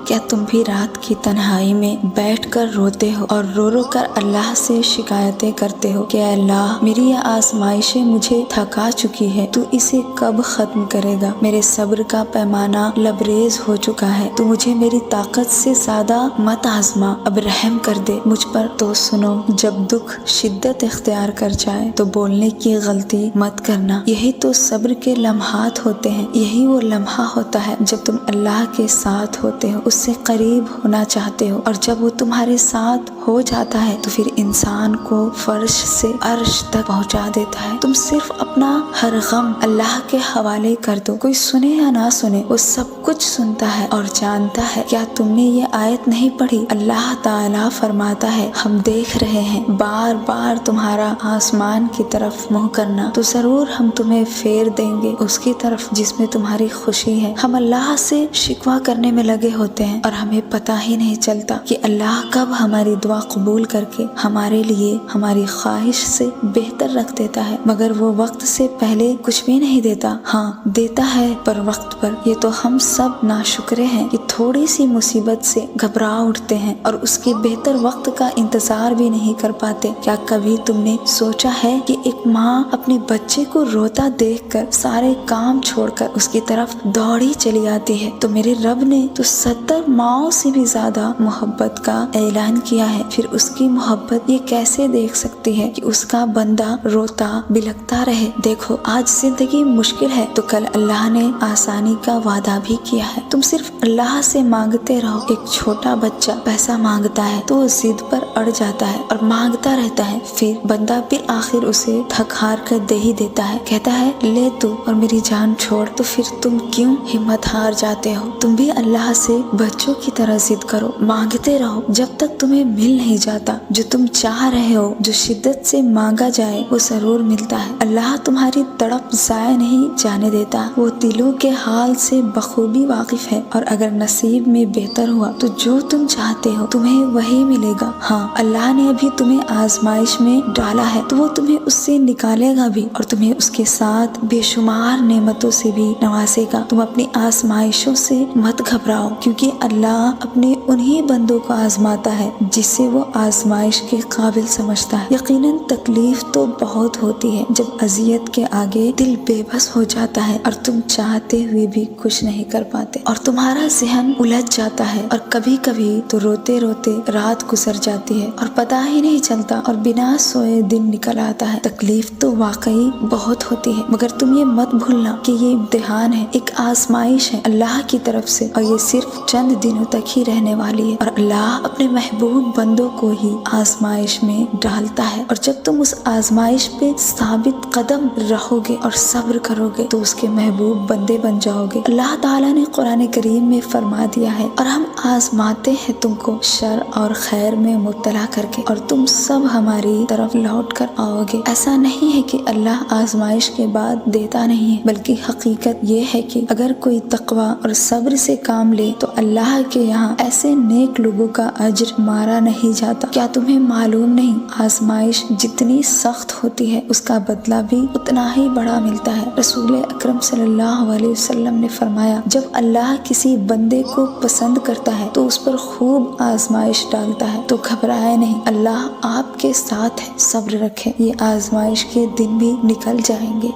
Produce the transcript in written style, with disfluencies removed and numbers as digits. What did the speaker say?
کیا تم بھی رات کی تنہائی میں بیٹھ کر روتے ہو اور رو رو کر اللہ سے شکایتیں کرتے ہو کہ اے اللہ میری یہ آزمائشیں مجھے تھکا چکی ہے، تو اسے کب ختم کرے گا؟ میرے صبر کا پیمانہ لبریز ہو چکا ہے، تو مجھے میری طاقت سے زیادہ مت آزما، اب رحم کر دے مجھ پر تو سنو۔ جب دکھ شدت اختیار کر جائے تو بولنے کی غلطی مت کرنا، یہی تو صبر کے لمحات ہوتے ہیں۔ یہی وہ لمحہ ہوتا ہے جب تم اللہ کے ساتھ ہوتے ہو، اس سے قریب ہونا چاہتے ہو، اور جب وہ تمہارے ساتھ ہو جاتا ہے تو پھر انسان کو فرش سے عرش تک پہنچا دیتا ہے۔ تم صرف اپنا ہر غم اللہ کے حوالے کر دو، کوئی سنے یا نہ سنے وہ سب کچھ سنتا ہے اور جانتا ہے۔ کیا تم نے یہ آیت نہیں پڑھی؟ اللہ تعالیٰ فرماتا ہے ہم دیکھ رہے ہیں بار بار تمہارا آسمان کی طرف منہ کرنا، تو ضرور ہم تمہیں پھیر دیں گے اس کی طرف جس میں تمہاری خوشی ہے۔ ہم اللہ سے شکوہ کرنے میں لگے ہوتے ہیں اور ہمیں پتہ ہی نہیں چلتا کہ اللہ کب ہماری دعا قبول کر کے ہمارے لیے ہماری خواہش سے بہتر رکھ دیتا ہے، مگر وہ وقت سے پہلے کچھ بھی نہیں دیتا۔ ہاں دیتا ہے پر وقت پر۔ یہ تو ہم سب ناشکرے ہیں کہ تھوڑی سی مصیبت سے گھبرا اٹھتے ہیں اور اس کے بہتر وقت کا انتظار بھی نہیں کر پاتے۔ کیا کبھی تم نے سوچا ہے کہ ایک ماں اپنے بچے کو روتا دیکھ کر سارے کام چھوڑ کر اس کی طرف دوڑی چلی آتی ہے؟ تو میرے رب نے تو 70 ماؤں سے بھی زیادہ محبت کا اعلان کیا ہے، پھر اس کی محبت یہ کیسے دیکھ سکتی ہے کہ اس کا بندہ روتا بلکتا رہے؟ دیکھو آج زندگی مشکل ہے تو کل اللہ نے آسانی کا وعدہ بھی کیا ہے۔ تم صرف اللہ سے مانگتے رہو۔ ایک چھوٹا بچہ پیسہ مانگتا ہے تو وہ ضد پر اڑ جاتا ہے اور مانگتا رہتا ہے، پھر بندہ بالآخر اسے تھک ہار کر دے ہی دیتا ہے، کہتا ہے لے تو اور میری جان چھوڑ۔ تو پھر تم کیوں ہمت ہار جاتے ہو؟ تم بھی اللہ سے بچوں کی طرح ضد کرو، مانگتے رہو جب تک تمہیں مل نہیں جاتا۔ جو تم چاہ رہے ہو، جو شدت سے مانگا جائے وہ ضرور ملتا ہے۔ اللہ تمہاری تڑپ ضائع نہیں جانے دیتا، وہ دلوں کے حال سے بخوبی واقف ہے، اور اگر نصیب میں بہتر ہوا تو جو تم چاہتے ہو تمہیں وہی ملے گا۔ ہاں اللہ نے ابھی تمہیں آزمائش میں ڈالا ہے تو وہ تمہیں اس سے نکالے گا بھی، اور تمہیں اس کے ساتھ بے شمار نعمتوں سے بھی نوازے گا۔ تم اپنی آزمائشوں سے مت گھبراؤ، کیونکہ اللہ اپنے انہی بندوں کو آزماتا ہے جس سے وہ آزمائش کے قابل سمجھتا ہے۔ یقیناً تکلیف تو بہت ہوتی ہے جب اذیت کے آگے دل بے بس ہو جاتا ہے اور تم چاہتے ہوئے بھی کچھ نہیں کر پاتے، اور تمہارا ذہن الجھ جاتا ہے، اور کبھی کبھی تو روتے روتے رات گزر جاتی ہے اور پتہ ہی نہیں چلتا، اور بنا سوئے دن نکل آتا ہے۔ تکلیف تو واقعی بہت ہوتی ہے، مگر تم یہ مت بھولنا کہ یہ امتحان ہے، ایک آزمائش ہے اللہ کی طرف سے، اور یہ صرف چند دنوں تک ہی رہنے والی ہے، اور اللہ اپنے محبوب بندوں کو ہی آزمائش میں ڈالتا ہے۔ اور جب تم اس آزمائش پہ ثابت قدم رہو گے اور صبر کرو گے تو اس کے محبوب بندے بن جاؤ گے۔ اللہ تعالیٰ نے قرآن کریم میں فرما دیا ہے اور ہم آزماتے ہیں تم کو شر اور خیر میں مبتلا کر کے، اور تم سب ہماری طرف لوٹ کر آؤ گے۔ ایسا نہیں ہے کہ اللہ آزمائش کے بعد دیتا نہیں ہے، بلکہ حقیقت یہ ہے کہ اگر کوئی تقوی اور صبر سے کام لے تو اللہ کے یہاں ایسے نیک لوگوں کا اجر مارا نہیں جاتا۔ کیا تمہیں معلوم نہیں آزمائش جتنی سخت ہوتی ہے اس کا بدلہ بھی اتنا ہی بڑا ملتا ہے؟ رسول اکرم صلی اللہ علیہ وسلم نے فرمایا جب اللہ کسی بندے کو پسند کرتا ہے تو اس پر خوب آزمائش ڈالتا ہے، تو گھبرائے نہیں، اللہ آپ کے ساتھ ہے، صبر رکھیں، یہ آزمائش کے دن بھی نکل جائیں گے۔